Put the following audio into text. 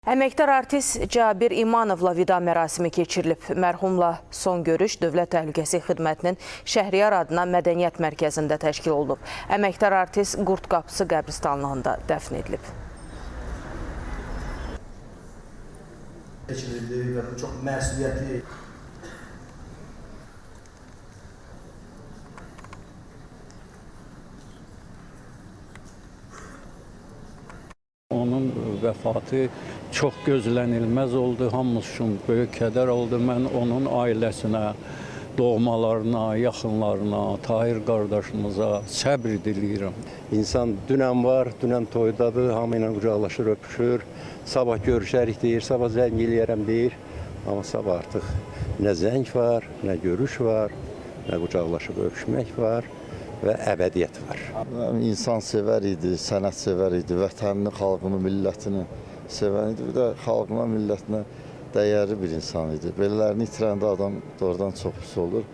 Əməkdar artist Cabir İmanovla vida mərasimi keçirilib. Mərhumla son görüş Dövlət Təhlükəsizlik Xidmətinin Şəhriyar adına Mədəniyyət Mərkəzində təşkil olunub. Əməkdar artist Qurd Qapısı qəbristanlığında dəfn edilib. Keçirildi və bu çox məsuliyyətli. Onun vəfatı çox gözlənilməz oldu, hamımız üçün böyük kədər oldu. Mən onun ailəsinə, doğmalarına, yaxınlarına, Tahir qardaşımıza səbr diləyirəm. İnsan dünən var, dünən toydadır, hamı ilə qucaqlaşır, öpüşür. Sabah görüşərik deyir, sabah zəng eləyərəm deyir. Amma sabah artıq nə zəng var, nə görüş var, nə qucaqlaşıb öpüşmək var və əbədiyyət var. İnsan sevər idi, sənət sevər idi, vətənini, xalqını, millətini sevən idi. Bir də xalqına, millətinə dəyərli bir insan idi. Belələrini itirəndə adam doğrudan çox pis olur.